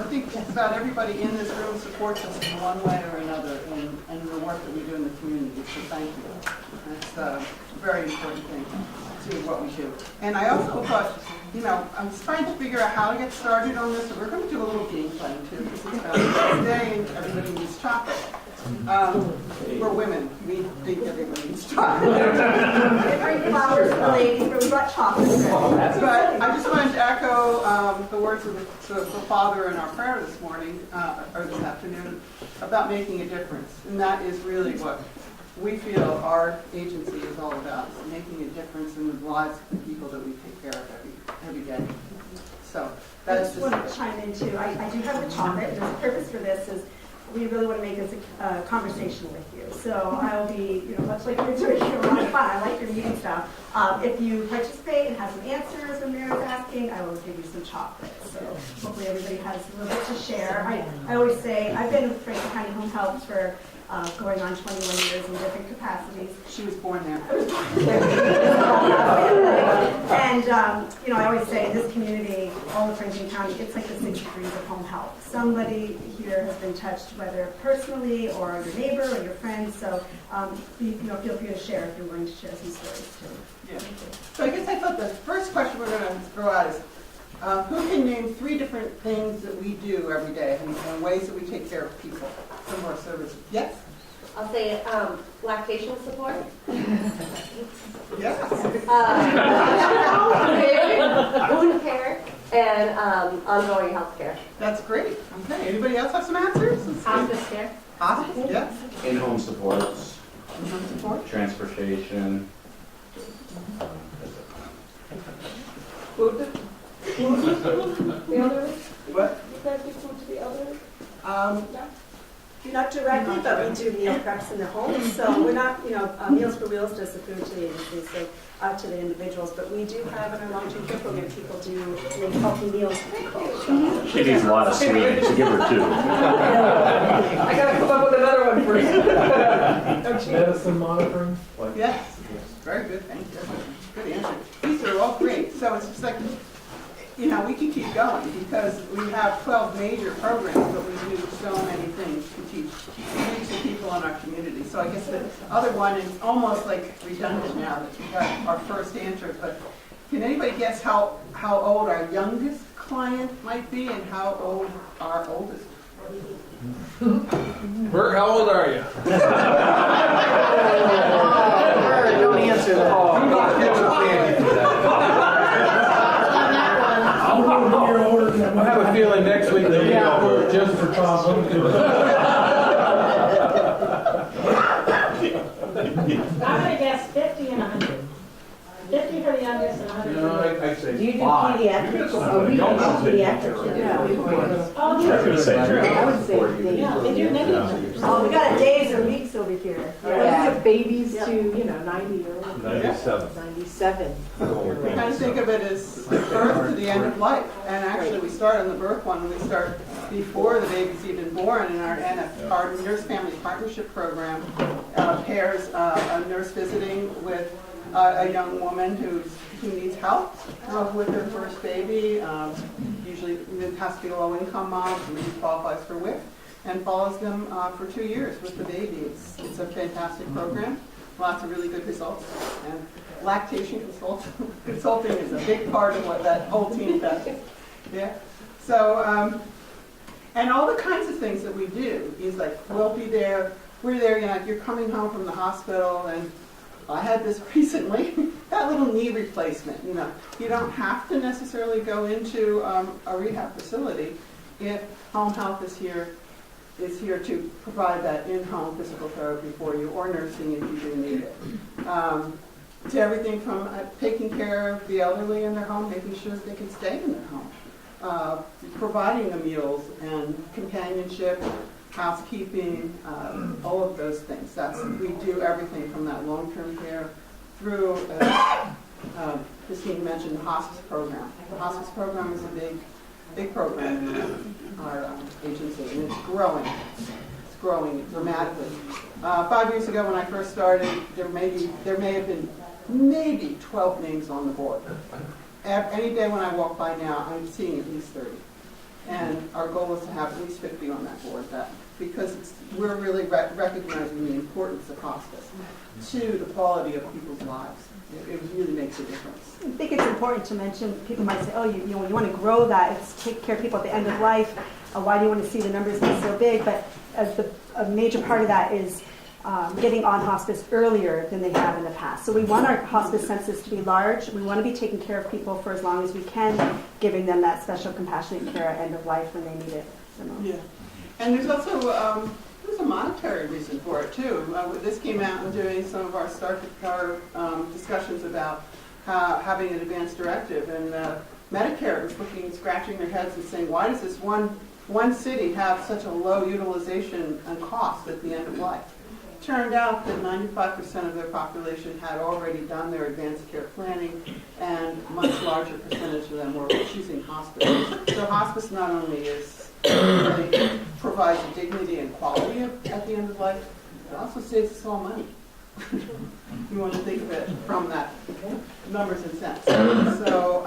I think just about everybody in this room supports us in one way or another in the work that we do in the community, so thank you. That's a very important thing to what we do. And I also thought, you know, I was trying to figure out how to get started on this, so we're going to do a little game plan too. This is today, and everybody needs chocolate. We're women. We think everybody needs chocolate. Bring flowers for ladies, but we brought chocolate. But I just wanted to echo the words of the Father in our prayer this morning, or this afternoon, about making a difference. And that is really what we feel our agency is all about, is making a difference in the lives of the people that we take care of every day. So I just want to chime in too. I do have the chocolate. The purpose for this is we really want to make this a conversation with you. So I'll be, you know, much like you're doing here, a lot of fun. I like your meeting stuff. If you participate and have some answers when Mary's asking, I will give you some chocolate. So hopefully everybody has a little bit to share. I always say I've been with Franklin County Home Health for going on 21 years in different capacities. She was born there. And, you know, I always say in this community, all of Franklin County, it's like the 6 degrees of home health. Somebody here has been touched, whether personally or your neighbor or your friend. So, you know, feel free to share if you're willing to share some stories too. Yeah. So I guess I thought the first question we're going to throw out is, who can name 3 different things that we do every day and ways that we take care of people, some of our services? Yes? I'll say lactation support. Yes. Wound care and ongoing health care. That's great. Okay. Anybody else have some answers? Hospice care. Hospice, yes. In-home supports, In-home support. transportation. Food. The others? What? You guys do food to the others? Not directly, but we do meal preps in the home. So we're not, you know, Meals for Wheels does the food to the agency, so out to the individuals. But we do have in our long-term care program, people do make healthy meals. She needs a lot of sweets. Give her 2. I gotta come up with another one first. Medicine monitoring? Yes. Very good. Thank you. Good answer. These are all great. So it's just like, you know, we can keep going because we have 12 major programs, but we do so many things to teach the people in our community. So I guess the other one is almost like redundant now that we got our first answer, but can anybody guess how old our youngest client might be and how old our oldest? Bert, how old are you? Don't answer I have a feeling next week they'll be over just for Tom. I'm going to guess 50 and 100. 50 for the youngest and 100 for the oldest. I'd say Do you do 5. pediatrics? Oh, we do pediatrics. Yeah. Oh, I was going to say I would say they yeah, they do many. Oh, we got days or weeks over here. Yeah. Babies to, you know, 90 or 97. 97. We kind of think of it as birth to the end of life. And actually, we start on the birth one, and we start before the baby's even born. And our Nurse Family Partnership Program pairs a nurse visiting with a young woman who needs help with her first baby. Usually, it has to be a low-income mom, somebody who qualifies for WIC, and follows them for 2 years with the baby. It's a fantastic program. Lots of really good results. And lactation consulting is a big part of what that whole team does. Yeah. So, and all the kinds of things that we do is like, we'll be there, we're there, you know, you're coming home from the hospital, and I had this recently, that little knee replacement, you know. You don't have to necessarily go into a rehab facility if home health is here to provide that in-home physical therapy for you, or nursing if you do need it. To everything from taking care of the elderly in their home, making sure that they can stay in their home, providing the meals and companionship, housekeeping, all of those things. We do everything from that long-term care through, Christine mentioned the hospice program. The hospice program is a big program in our agency, and it's growing. It's growing dramatically. 5 years ago when I first started, there may have been maybe 12 names on the board. Any day when I walk by now, I'm seeing at least 30. And our goal is to have at least 50 on that board, because we're really recognizing the importance of hospice to the quality of people's lives. It really makes a difference. I think it's important to mention, people might say, oh, you want to grow that, it's take care of people at the end of life. Why do you want to see the numbers be so big? But a major part of that is getting on hospice earlier than they have in the past. So we want our hospice census to be large. We want to be taking care of people for as long as we can, giving them that special compassionate care at end of life when they need it the most. Yeah. And there's also there's a monetary reason for it too. This came out in doing some of our discussions about having an advance directive, and Medicare was scratching their heads and saying, why does this one city have such a low utilization and cost at the end of life? Turned out that 95% of their population had already done their advanced care planning, and a much larger percentage of them were choosing hospice. So hospice not only really provides dignity and quality at the end of life, it also saves us all money. You want to think of it from that numbers and cents. So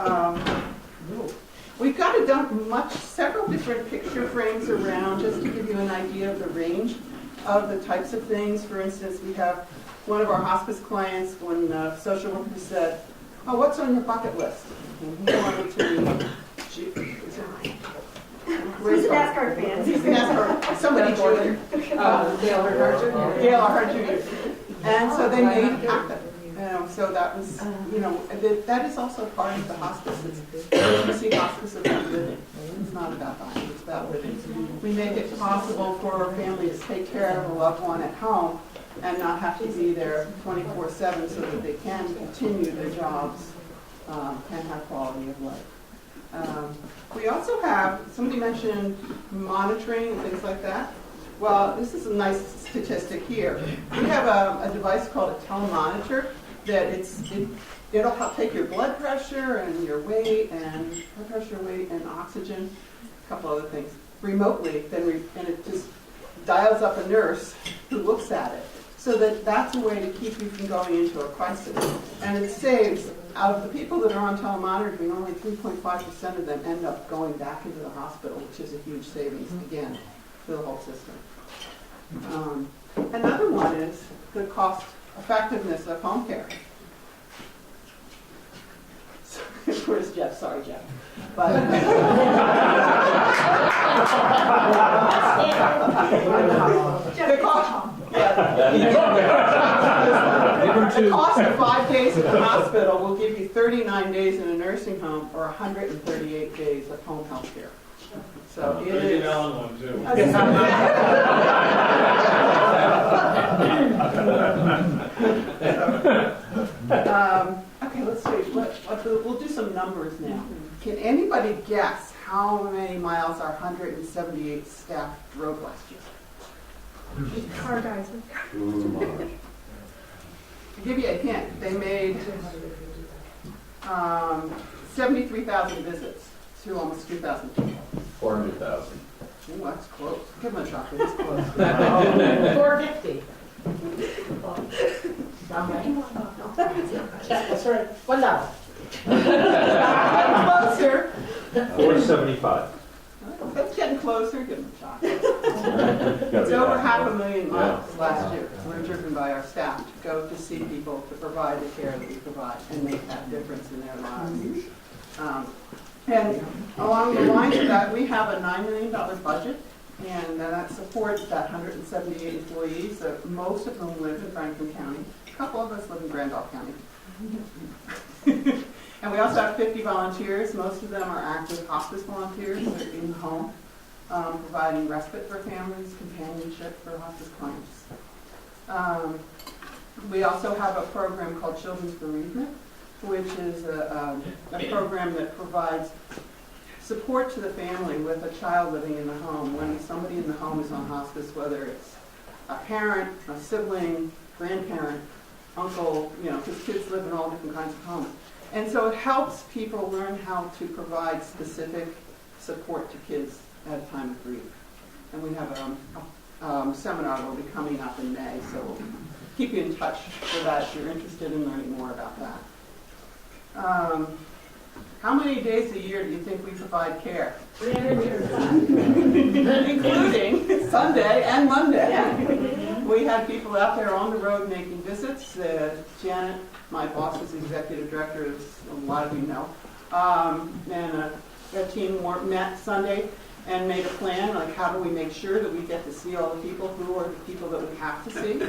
we've got several different picture frames around just to give you an idea of the range of the types of things. For instance, we have one of our hospice clients when social worker said, oh, what's on your bucket list? And he wanted to Who's a NASCAR fan? NASCAR, somebody Junior. Gail Earnhardt Jr. Gail Earnhardt Jr. And so they made it happen. So that was, that is also part of the hospice. You see hospice about living. It's not about dying, it's about living. We make it possible for a family to take care of a loved one at home and not have to be there 24/7 so that they can continue their jobs and have quality of life. We also have, somebody mentioned monitoring and things like that. Well, this is a nice statistic here. We have a device called a telemonitor that it'll help take your blood pressure and your weight and blood pressure, weight, and oxygen, a couple other things, remotely, and it just dials up a nurse who looks at it. So that's a way to keep you from going into a crisis. And it saves, out of the people that are on telemonitoring, only 3.5% of them end up going back into the hospital, which is a huge savings, again, for the whole system. Another one is the cost effectiveness of home care. Where's Jeff? Sorry, Jeff. But the cost of 5 days at the hospital will give you 39 days in a nursing home or 138 days of home health care. So it is. One too. Okay, let's see. We'll do some numbers now. Can anybody guess how many miles our 178 staff drove last year? Car guys. To give you a hint, they made 73,000 visits to almost 2,000 people. 400,000. Oh, that's close. Give them a shot. It's close. 450. That's right. $1. Closer. 475. That's getting closer. Give them a shot. It's over 500,000 miles last year. We're driven by our staff to go to see people, to provide the care that we provide, and make that difference in their lives. And along the lines of that, we have a $9 million budget, and that supports that 178 employees. Most of them live in Franklin County. A couple of us live in Randolph County. And we also have 50 volunteers. Most of them are active hospice volunteers. They're in the home, providing respite for families, companionship for hospice clients. We also have a program called Children's Bereavement, which is a program that provides support to the family with a child living in the home. When somebody in the home is on hospice, whether it's a parent, a sibling, grandparent, uncle, because kids live in all different kinds of homes. And so it helps people learn how to provide specific support to kids at a time of grief. And we have a seminar that will be coming up in May, so we'll keep you in touch for that if you're interested in learning more about that. How many days a year do you think we provide care? 365. Including Sunday and Monday. We had people out there on the road making visits. Janet, my boss, is executive director, as a lot of you know. And a team met Sunday and made a plan, like how do we make sure that we get to see all the people, who are the people that we have to see.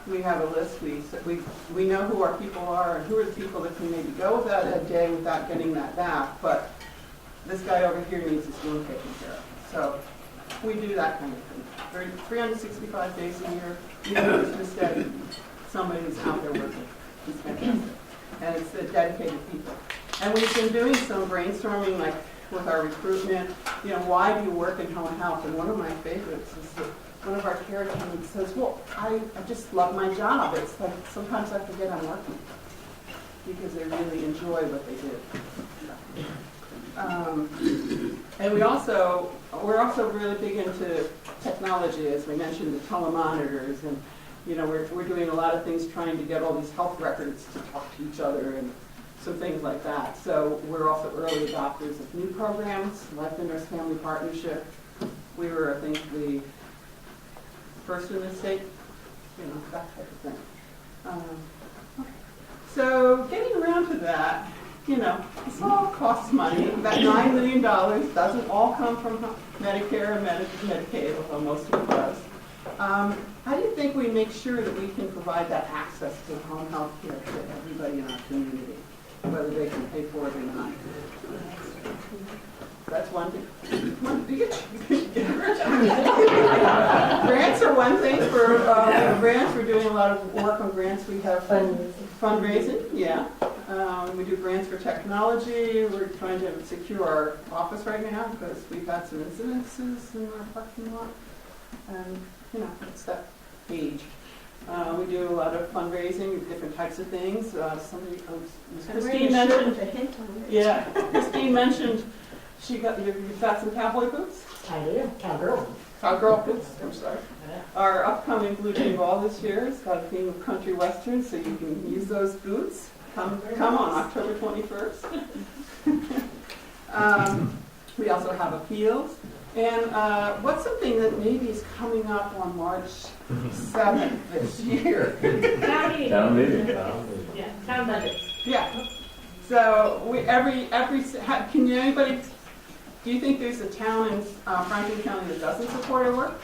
We have a list, we know who our people are and who are the people that can maybe go without that day without getting that back, but this guy over here needs his wound taken care of. So we do that kind of thing. 365 days a year, even Christmas Day, somebody's out there working. It's fantastic. And it's dedicated people. And we've been doing some brainstorming, like with our recruitment, why do you work in home health? And one of my favorites is that one of our care attendants says, well, I just love my job. It's like sometimes I forget I'm working because they really enjoy what they do. And we're also really big into technology, as we mentioned, the telemonitors, and we're doing a lot of things trying to get all these health records to talk to each other and some things like that. So we're also early adopters of new programs, Life and Nurse Family Partnership. We were, I think, the first in the state, that type of thing. Okay. So getting around to that, this all costs money. That $9 million doesn't all come from Medicare and Medicaid, although most of it does. How do you think we make sure that we can provide that access to home health care to everybody in our community, whether they can pay for it or not? That's one thing. Grants are one thing. For grants, we're doing a lot of work on grants. We have fundraising, yeah. We do grants for technology. We're trying to secure our office right now because we've had some incidences in our parking lot. And, it's that age. We do a lot of fundraising, different types of things. Christine mentioned. Yeah, Christine mentioned you've got some cowboy boots. I do, cowgirl. Cowgirl boots. I'm sorry. Our upcoming Blue Jay Ball this year has got a theme of country western, so you can use those boots. Come on October 21st. We also have appeals. And what's something that maybe is coming up on March 7th this year? Town meeting. Town meeting. Yeah, town budget. Yeah. So can anybody, do you think there's a town in Franklin County that doesn't support our work?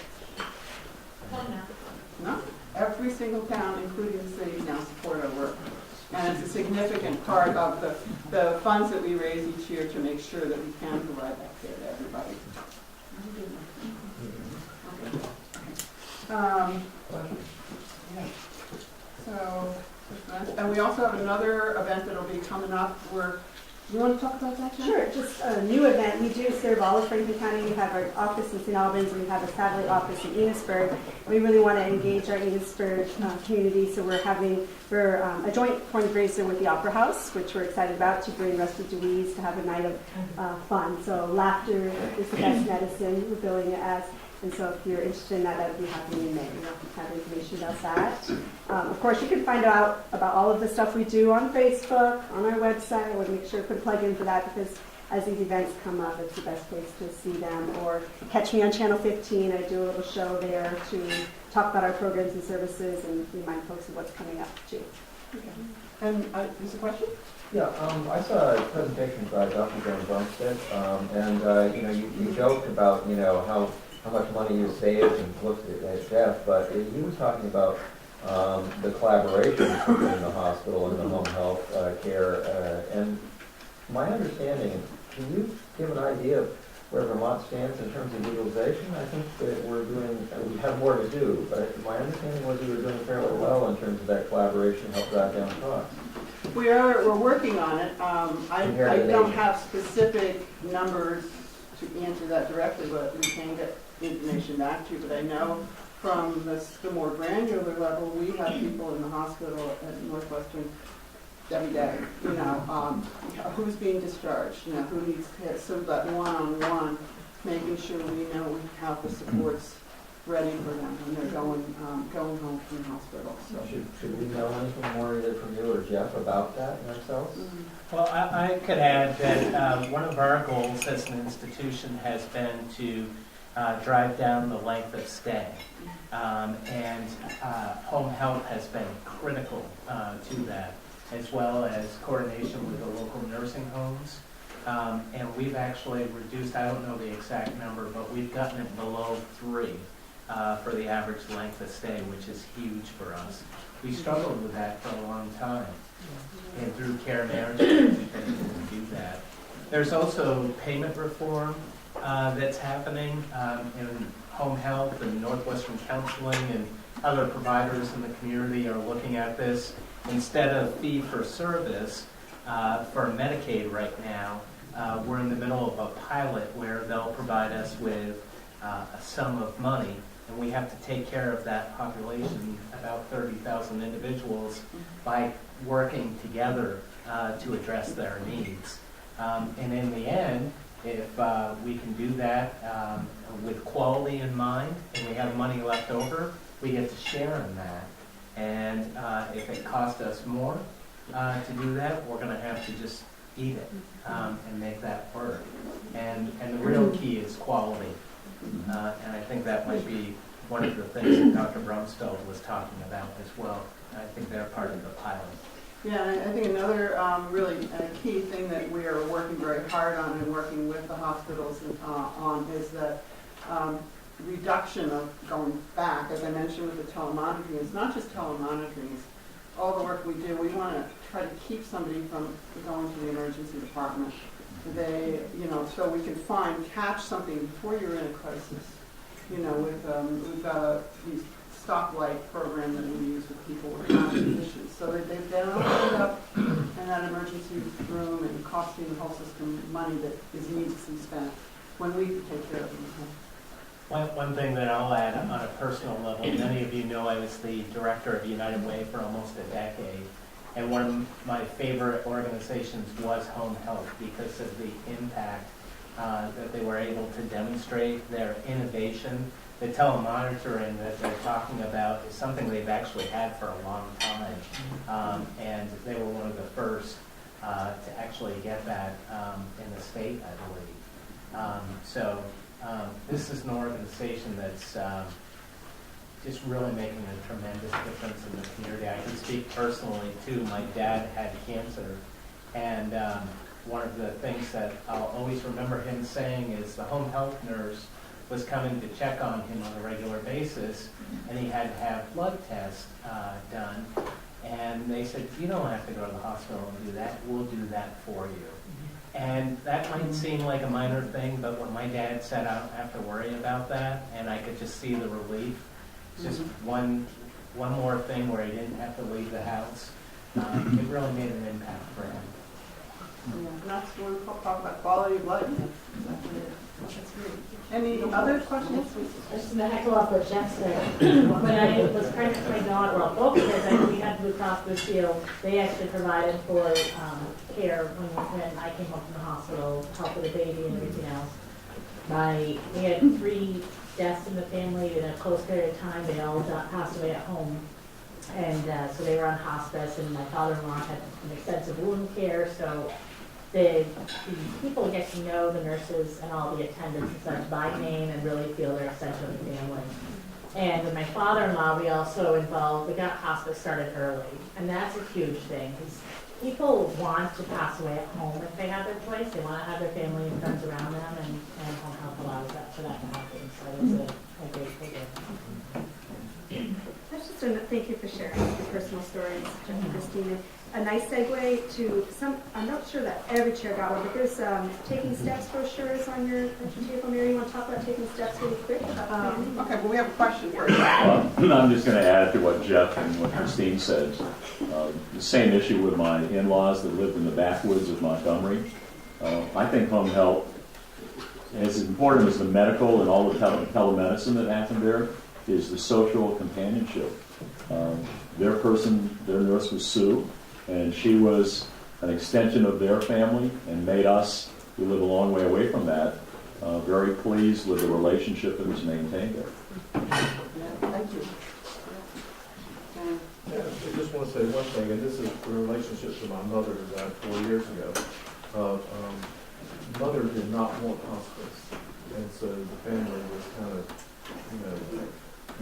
No? Every single town, including the city, now support our work. And it's a significant part of the funds that we raise each year to make sure that we can provide that care to everybody. And we also have another event that'll be coming up. You want to talk about that, Jen? Sure, just a new event. We do serve all of Franklin County. We have our office in St. Albans, and we have a satellite office in Enosburg. We really want to engage our Enosburg community, so we're having a joint fundraiser with the Opera House, which we're excited about, to bring Rusty Deweese to have a night of fun. So laughter is the best medicine, we're billing it as. And so if you're interested in that, that would be happening in May. We'll have information about that. Of course, you can find out about all of the stuff we do on Facebook, on our website. I want to make sure to put a plug in for that because as these events come up, it's the best place to see them. Or catch me on Channel 15. I do a little show there to talk about our programs and services and remind folks of what's coming up too. Okay. And is a question? Yeah, I saw a presentation by Dr. Joan Bumstead, and you joked about how much money you saved and looked at Jeff, but he was talking about the collaboration between the hospital and the home health care. And my understanding, can you give an idea of where Vermont stands in terms of utilization? I think that we have more to do, but my understanding was we were doing fairly well in terms of that collaboration, help drive down costs. We're working on it. I don't have specific numbers to answer that directly, but we can get information back to you. But I know from the more granular level, we have people in the hospital at Northwestern every day. Who's being discharged, who needs care. So that one-on-one, making sure we know we have the supports ready for them when they're going home from the hospital. So. Should we know anything more either from you or Jeff about that ourselves? Well, I could add that one of our goals as an institution has been to drive down the length of stay. And home health has been critical to that, as well as coordination with the local nursing homes. And we've actually reduced, I don't know the exact number, but we've gotten it below 3 for the average length of stay, which is huge for us. We struggled with that for a long time. And through care management, we've been able to do that. There's also payment reform that's happening in home health, and Northwestern Counseling and other providers in the community are looking at this. Instead of fee for service for Medicaid right now, we're in the middle of a pilot where they'll provide us with a sum of money, and we have to take care of that population, about 30,000 individuals, by working together to address their needs. And in the end, if we can do that with quality in mind, and we have money left over, we get to share in that. And if it costs us more to do that, we're going to have to just eat it and make that work. And the real key is quality. And I think that might be one of the things that Dr. Brumsfeld was talking about as well. I think they're part of the pilot. Yeah, and I think another really key thing that we are working very hard on and working with the hospitals on is that reduction of going back. As I mentioned with the telemonitoring, it's not just telemonitoring, it's all the work we do. We want to try to keep somebody from going to the emergency department. So we can catch something before you're in a crisis. We've got these stoplight program that we use with people with chronic conditions. So that they don't end up in that emergency room and costing the whole system money that needs to be spent when we take care of them. One thing that I'll add on a personal level, many of you know I was the director of United Way for almost a decade. And one of my favorite organizations was Home Health because of the impact that they were able to demonstrate, their innovation. The telemonitoring that they're talking about is something they've actually had for a long time. And they were one of the first to actually get that in the state, I believe. This is an organization that's just really making a tremendous difference in the community. I can speak personally too. My dad had cancer, and one of the things that I'll always remember him saying is the home health nurse was coming to check on him on a regular basis, and he had to have blood tests done. And they said, you don't have to go to the hospital and do that. We'll do that for you. And that might seem like a minor thing, but when my dad said I don't have to worry about that, and I could just see the relief, just one more thing where he didn't have to leave the house, it really made an impact for him. Yeah, that's when we talk about quality of life. That's great. Any other questions? I was just going to echo off what Jeff said. When I was pregnant with my daughter, well, both because we had Blue Cross Blue Shield, they actually provided for care when I came home from the hospital, help with the baby and everything else. We had 3 deaths in the family in a close period of time. They all passed away at home. And so they were on hospice, and my father-in-law had an extensive wound care, so the people get to know the nurses and all the attendants and such by name and really feel they're essential to the family. And with my father-in-law, we got hospice started early, and that's a huge thing, because people want to pass away at home if they have their choice. They want to have their family and friends around them, and home health allows that for that to happen. So it's a great program. That's just thank you for sharing your personal stories, Jeff and Christine. A nice segue to I'm not sure that every chair got one, but there's Taking Steps brochures on your table. Mary, you want to talk about Taking Steps really quick? Okay, well, we have a question for you. I'm just going to add to what Jeff and what Christine said. The same issue with my in-laws that lived in the backwoods of Montgomery. I think home health, as important as the medical and all the telemedicine that happened there, is the social companionship. Their nurse was Sue, and she was an extension of their family and made us, who live a long way away from that, very pleased with the relationship that was maintained there. Yeah, thank you. And Yeah, I just want to say one thing, and this is the relationship to my mother who died 4 years ago. Mother did not want hospice, and so the family was kind of,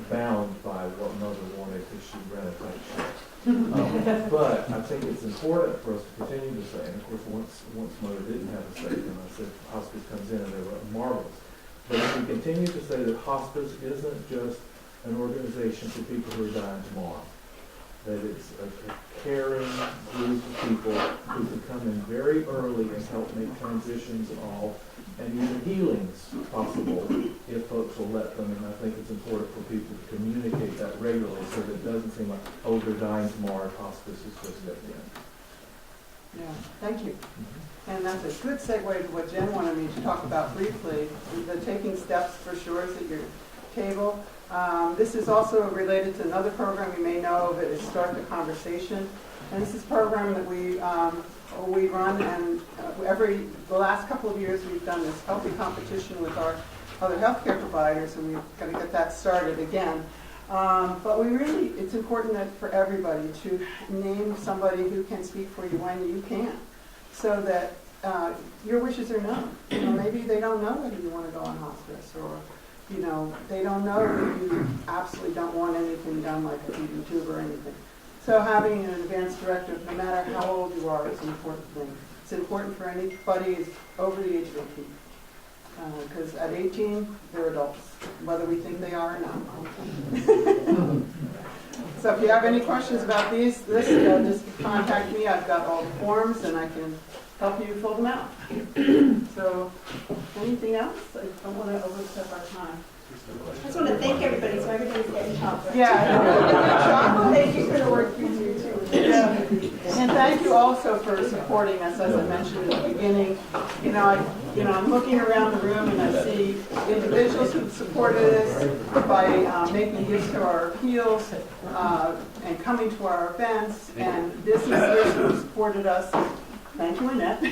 bound by what mother wanted because she ran a tight ship. But I think it's important for us to continue to say, and of course, once mother didn't have a stake, and I said hospice comes in, and they were marvelous. But we continue to say that hospice isn't just an organization for people who are dying tomorrow. That it's a caring group of people who can come in very early and help make transitions and all, and even healings possible if folks will let them. And I think it's important for people to communicate that regularly so that it doesn't seem like, oh, they're dying tomorrow, hospice is just at the end. yeah, thank you. And that's a good segue to what Jen wanted me to talk about briefly, the taking steps for sure is at your table. This is also related to another program you may know of. It is Start the Conversation. And this is a program that we run, and the last couple of years we've done this healthy competition with our other healthcare providers, and we've got to get that started again. But it's important that for everybody to name somebody who can speak for you when you can, so that your wishes are known. Maybe they don't know whether you want to go on hospice, or they don't know that you absolutely don't want anything done like a feeding tube or anything. So having an advance directive, no matter how old you are, is an important thing. It's important for anybody who's over the age of 18. Because at 18, they're adults, whether we think they are or not. So if you have any questions about this, just contact me. I've got all the forms, and I can help you fill them out. So, anything else? I don't want to overstep our time. I just want to thank everybody, so everybody's getting chocolate. Yeah. Thank you for the work you do, too. Yeah. And thank you also for supporting us, as I mentioned at the beginning. I'm looking around the room and I see individuals who've supported us by making gifts to our appeals and coming to our events, and businesses who supported us. Thank you, Annette.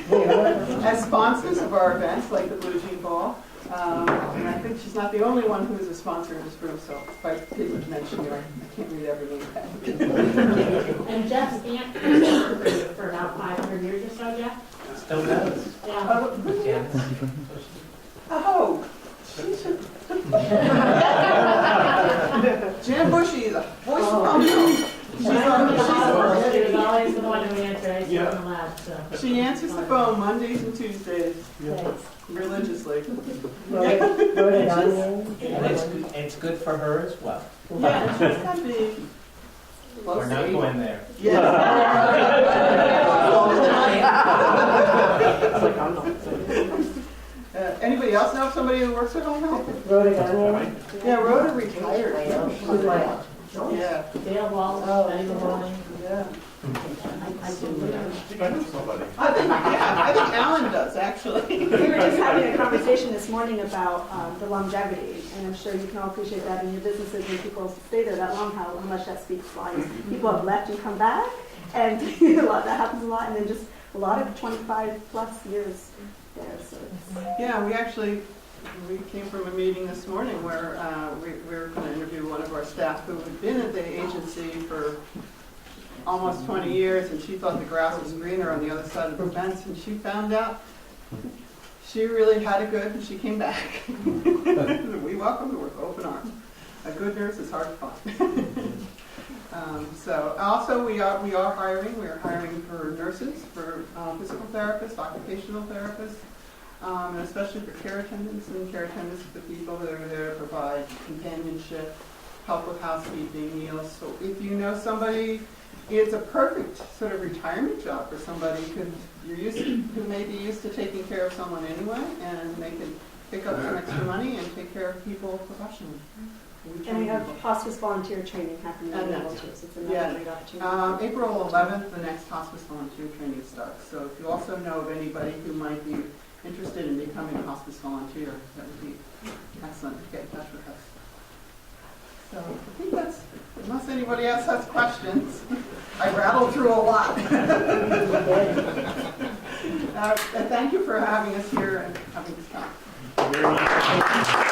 As sponsors of our events, like the Blue Jean Ball. And I think she's not the only one who is a sponsor in this room, so if I didn't mention you, I can't read every name. And Jeff's aunt for about 500 years or so, Jeff? Still does. Yeah. Janice. Oh, Jan Bushy is a voice of home. She was always the one who answered. I sit in the lab, so. She answers the phone Mondays and Tuesdays religiously. And it's good for her as well. Yeah, she's got to be close We're to not 80. going there. Anybody else know somebody who works at home health? Yeah, Rhoda retired. Yeah. Dale Wall, Betty Maloney. Yeah. I think Alan does, actually. We were just having a conversation this morning about the longevity, and I'm sure you can all appreciate that in your businesses when people stay there that long, how much that speaks volumes. People have left and come back, and that happens a lot, and then just a lot of 25 plus years there. So Yeah, we came from a meeting this morning where we were going to interview one of our staff who had been at the agency for almost 20 years, and she thought the grass was greener on the other side of the fence, and she found out she really had it good, and she came back. We welcome her with open arms. A good nurse is hard to find. So also we are hiring. We are hiring for nurses, for physical therapists, occupational therapists, and especially for care attendants and care attendants for people that are there to provide companionship, help with housekeeping, meals. So if you know somebody, it's a perfect sort of retirement job for somebody who may be used to taking care of someone anyway, and they can pick up some extra money and take care of people professionally. and we have hospice volunteer training happening in And April that too, so it's another great opportunity. April 11th, the next hospice volunteer training starts. So if you also know of anybody who might be interested in becoming a hospice volunteer, that would be excellent to get in touch with us. So I think that's, unless anybody else has questions, I rattled through a lot. Thank you for having us here and having this time. very much.